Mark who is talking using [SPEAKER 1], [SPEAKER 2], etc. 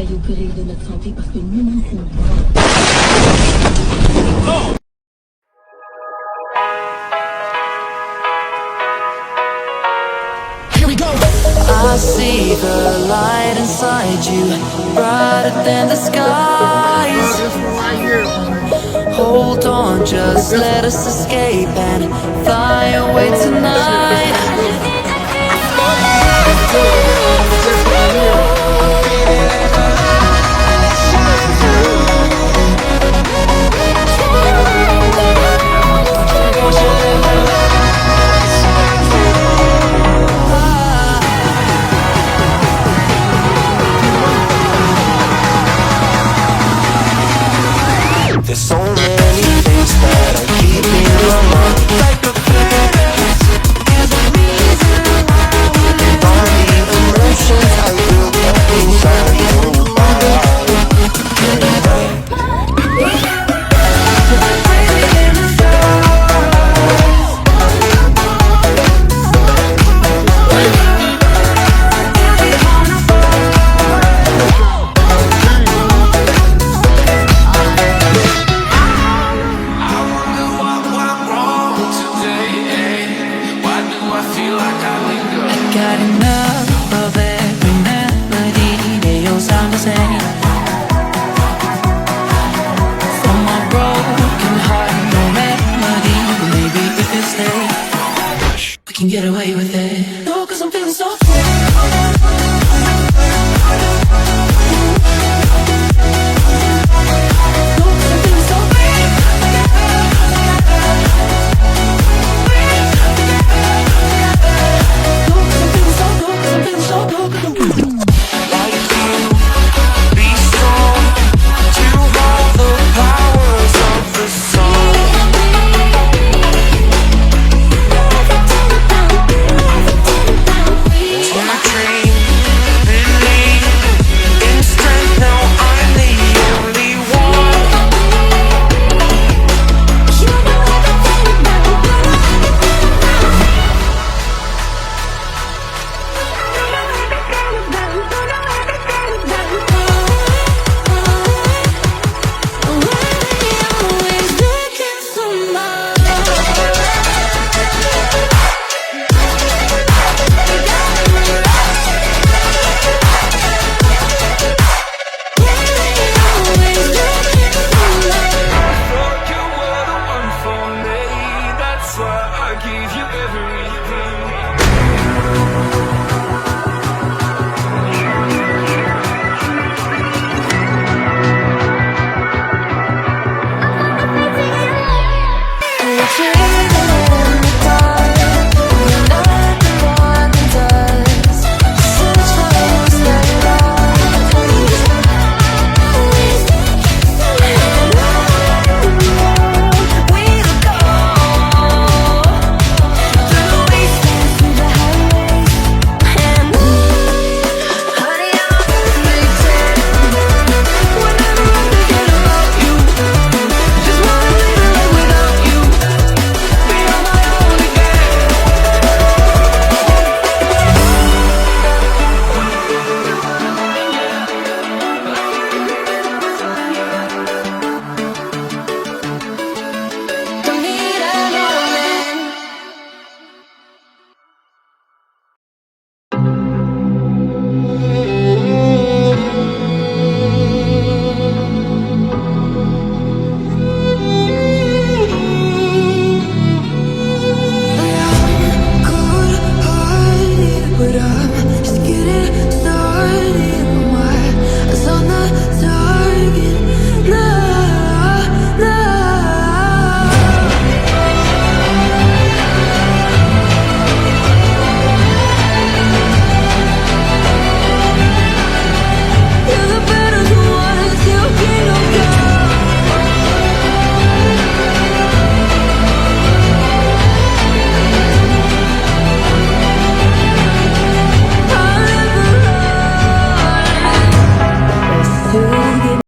[SPEAKER 1] travaille au péril de notre santé parce que nous manquons.
[SPEAKER 2] I see the light inside you, brighter than the skies. Hold on, just let us escape and fly away tonight.
[SPEAKER 3] There's so many things that are keeping my mind like a threat. And all the emotions I built up inside your
[SPEAKER 2] Got enough of every melody, they all sound the same. From my broken heart, no remedy, but maybe if you stay, we can get away with it.